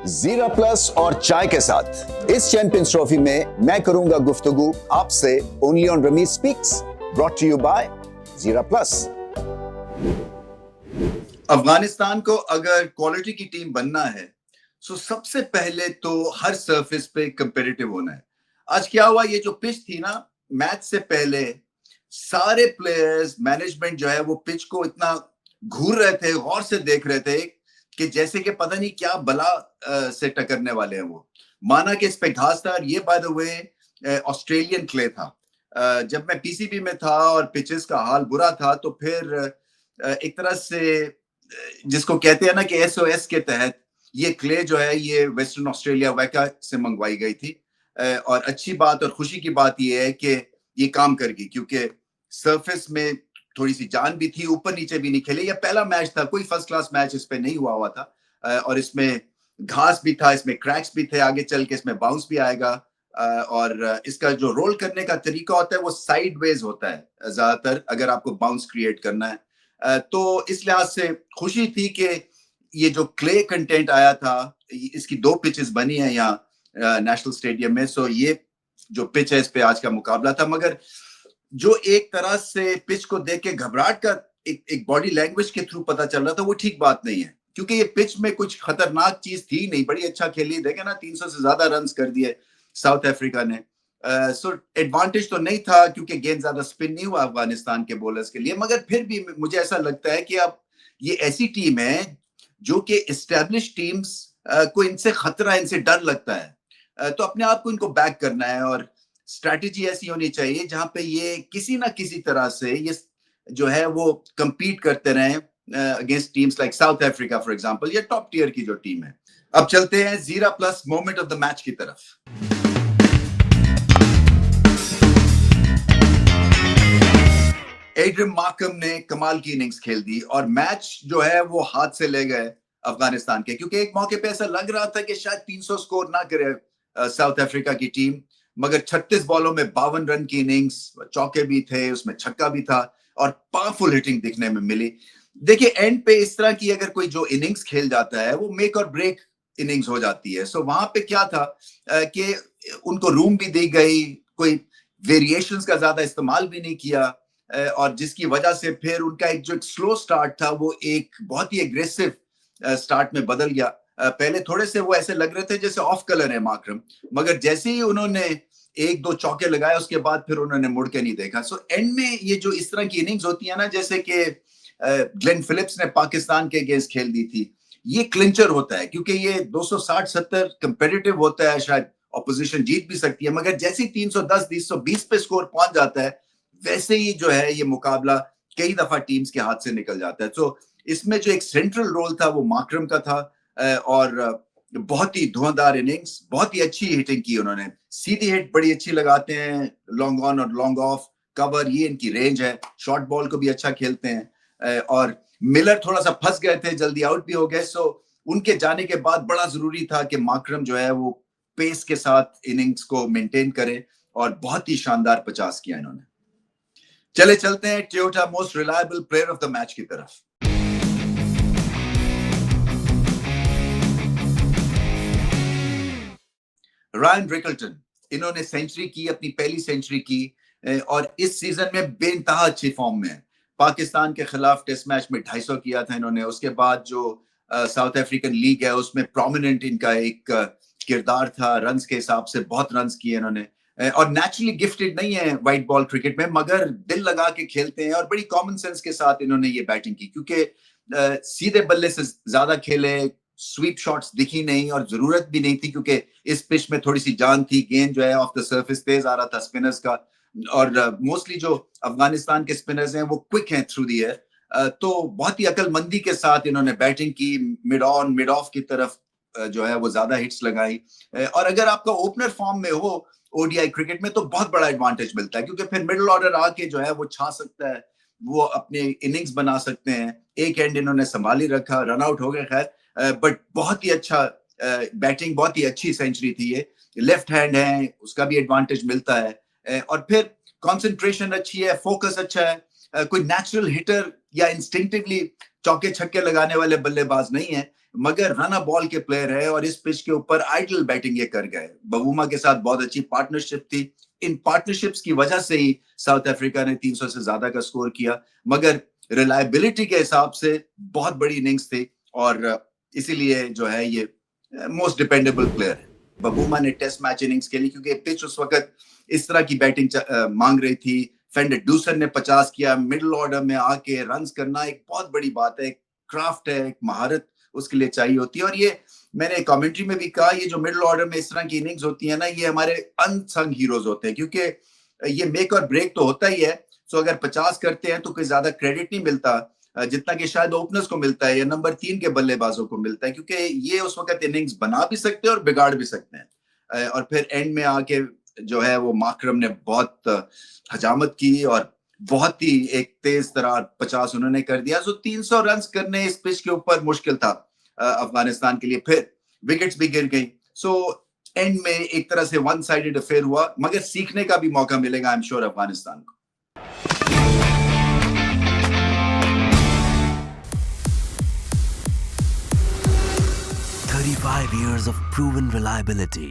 जीरा प्लस और चाय के साथ इस चैंपियंस ट्रॉफी में मैं करूंगा गुफ्तगू आपसे only on Rameez speaks, brought to you by Zeera plus. Afghanistan को अगर क्वालिटी की टीम बनना है तो सबसे पहले तो हर सरफेस पे कंपेटिटिव होना है। आज क्या हुआ, ये जो पिच थी ना, मैच से पहले सारे प्लेयर्स, मैनेजमेंट जो है वो पिच को इतना घूर रहे थे, गौर से देख रहे थे कि जैसे कि पता नहीं क्या बला से टकरने वाले हैं। वो माना कि इस पे घास था, और ये by the way Australian clay था। जब मैं पीसीबी में था और पिचेस का हाल बुरा था, तो फिर एक तरह से जिसको कहते हैं ना कि एसओएस के तहत ये क्ले जो है ये वेस्टर्न ऑस्ट्रेलिया वैका से मंगवाई गई थी। और अच्छी बात और खुशी की बात ये है कि ये काम कर गई, क्योंकि सरफेस में थोड़ी सी जान भी थी, ऊपर नीचे भी नहीं खेले। ये पहला मैच था, कोई फर्स्ट क्लास मैच इस पे नहीं हुआ था। और इसमें घास भी था, इसमें क्रैक्स भी थे, आगे चल के इसमें बाउंस भी आएगा। और इसका जो रोल करने का तरीका होता है वो साइडवेज होता है ज्यादातर, अगर आपको बाउंस क्रिएट करना है। तो इस लिहाज से खुशी थी कि ये जो क्ले कंटेंट आया था, इसकी 2 पिचेस बनी है यहाँ नेशनल स्टेडियम में। सो ये जो पिच है, इस पे आज का मुकाबला था। मगर जो एक तरह से पिच को देख के घबराहट का एक बॉडी लैंग्वेज के थ्रू पता चल रहा था, वो ठीक बात नहीं है, क्योंकि ये पिच में कुछ खतरनाक चीज थी नहीं। बड़ी अच्छा खेली, देखे ना, 300 से ज्यादा रन कर दिए साउथ अफ्रीका ने। सो एडवांटेज तो नहीं था, क्योंकि गेंद ज्यादा स्पिन नहीं हुआ अफगानिस्तान के बॉलर्स के लिए। मगर फिर भी मुझे ऐसा लगता है कि अब ये ऐसी टीम है जो कि एस्टेब्लिश टीम्स को इनसे खतरा, इनसे डर लगता है। तो अपने आप को इनको बैक करना है, और स्ट्रैटेजी ऐसी होनी चाहिए जहां पे ये किसी ना किसी तरह से ये जो है वो compete करते रहें against teams like south Africa for example, या टॉप टियर की जो टीम है। अब चलते हैं जीरा plus moment of the match की तरफ। एड्रियन मार्करम ने कमाल की इनिंग्स खेल दी, और मैच जो है वो हाथ से ले गए अफगानिस्तान के, क्योंकि एक मौके पे ऐसा लग रहा था कि शायद 300 स्कोर ना करे साउथ अफ्रीका की टीम। मगर 36 बॉलों में 52 रन की इनिंग्स, चौके भी थे, उसमें छक्का भी था, और पावरफुल हिटिंग दिखने में मिली। देखिए, एंड पे इस तरह की अगर कोई जो इनिंग्स खेल जाता है वो मेक और ब्रेक इनिंग्स हो जाती है। सो वहां पे क्या था कि उनको रूम भी दी गई, कोई वेरिएशंस का ज्यादा इस्तेमाल भी नहीं किया, और जिसकी वजह से फिर उनका एक जो स्लो स्टार्ट था वो एक बहुत ही एग्रेसिव स्टार्ट में बदल गया। पहले थोड़े से वो ऐसे लग रहे थे जैसे ऑफ कलर है मार्करम, मगर जैसे ही उन्होंने 1-2 चौके लगाए, उसके बाद फिर उन्होंने मुड़ के नहीं देखा। सो एंड में ये जो इस तरह की इनिंग्स होती है ना, जैसे कि ग्लेन फिलिप्स ने पाकिस्तान के अगेंस्ट खेल दी थी, ये क्लिंचर होता है, क्योंकि ये 260-70 कंपेटिटिव होता है, शायद ऑपोजिशन जीत भी सकती है, मगर जैसे ही 310 320 पे स्कोर पहुंच जाता है, वैसे ही जो है ये मुकाबला कई दफा टीम्स के हाथ से निकल जाता है। तो इसमें जो एक सेंट्रल रोल था वो मार्करम का था, और बहुत ही धुआंधार इनिंग्स, बहुत ही अच्छी हिटिंग की उन्होंने। सीधी हिट बड़ी अच्छी लगाते हैं, लॉन्ग ऑन और लॉन्ग ऑफ कवर, ये इनकी रेंज है। शॉर्ट बॉल को भी अच्छा खेलते हैं। और मिलर थोड़ा सा फंस गए थे, जल्दी आउट भी हो गए। सो उनके जाने के बाद बड़ा जरूरी था कि मार्करम जो है वो पेस के साथ इनिंग्स को मेंटेन करे, और बहुत ही शानदार 50 किया इन्होंने। चले चलते हैं Toyota most reliable player of the match की तरफ। रायन रिकल्टन, इन्होंने सेंचुरी की, अपनी पहली सेंचुरी की, और इस सीजन में बेइंतहा अच्छी फॉर्म में है। पाकिस्तान के खिलाफ टेस्ट मैच में 250 किया था इन्होंने। उसके बाद जो साउथ अफ्रीकन लीग है उसमें प्रोमिनेंट इनका एक किरदार था, रन्स के हिसाब से बहुत रन्स किए इन्होंने। और नेचुरली गिफ्टेड नहीं है व्हाइट बॉल क्रिकेट में, मगर दिल लगा के खेलते हैं, और बड़ी कॉमन सेंस के साथ इन्होंने ये बैटिंग की, क्योंकि सीधे बल्ले से ज्यादा खेले, स्वीप शॉट्स दिखी नहीं, और जरूरत भी नहीं थी, क्योंकि इस पिच में थोड़ी सी जान थी। गेंद जो है ऑफ द सरफेस तेज आ रहा था स्पिनर्स का, और मोस्टली जो अफगानिस्तान के स्पिनर्स हैं वो क्विक हैं थ्रू दी एयर। तो बहुत ही अकलमंदी के साथ इन्होंने बैटिंग की, मिड ऑन मिड ऑफ की तरफ जो है वो ज्यादा हिट्स लगाई। और अगर आपका ओपनर फॉर्म में हो ओडीआई क्रिकेट में, तो बहुत बड़ा एडवांटेज मिलता है, क्योंकि फिर मिडिल ऑर्डर आके जो है वो छा सकता है, वो अपने इनिंग्स बना सकते हैं। एक एंड इन्होंने संभाली रखा, रन आउट हो गए खैर, बट बहुत ही अच्छा बैटिंग, बहुत ही अच्छी सेंचुरी थी ये। लेफ्ट हैंड है, उसका भी एडवांटेज मिलता है। और फिर कंसंट्रेशन अच्छी है, फोकस अच्छा है। कोई नेचुरल हिटर या इंस्टिंक्टिवली चौके छक्के लगाने वाले बल्लेबाज नहीं है, मगर रन बॉल के प्लेयर है और इस पिच के ऊपर आइडल बैटिंग ये कर गए। बवूमा के साथ बहुत अच्छी पार्टनरशिप थी, इन पार्टनरशिप्स की वजह से ही साउथ अफ्रीका ने 300 से ज्यादा का स्कोर किया, मगर रिलायबिलिटी के हिसाब से बहुत बड़ी इनिंग्स थी और इसीलिए जो है ये मोस्ट डिपेंडेबल प्लेयर है। बबूमा ने टेस्ट मैच इनिंग्स खेली क्योंकि पिच उस वक्त इस तरह की बैटिंग मांग रही थी। फेंडर डूसन ने 50 किया, मिडिल ऑर्डर में आके रन्स करना एक बहुत बड़ी बात है, क्राफ्ट है, एक महारत उसके लिए चाहिए होती है। और ये मैंने कमेंट्री में भी कहा, ये जो मिडिल ऑर्डर में इस तरह की इनिंग्स होती है ना, ये हमारे अनसंग हीरोज होते हैं, क्योंकि ये मेक और ब्रेक तो होता ही है। सो अगर 50 करते हैं तो कोई ज्यादा क्रेडिट नहीं मिलता जितना कि शायद ओपनर्स को मिलता है या नंबर 3 के बल्लेबाजों को मिलता है, क्योंकि ये उस वक्त इनिंग्स बना भी सकते हैं और बिगाड़ भी सकते हैं। और फिर एंड में आके जो है वो माकरम ने बहुत हजामत की और बहुत ही एक तेज तरह 50 उन्होंने कर दिया। सो 300 रन करने इस पिच के ऊपर मुश्किल था अफगानिस्तान के लिए। फिर विकेट्स भी गिर गई। सो एंड में एक तरह से वन साइडेड अफेयर हुआ, मगर सीखने का भी मौका मिलेगा आई एम श्योर अफगानिस्तान को। 35 years of proven reliability.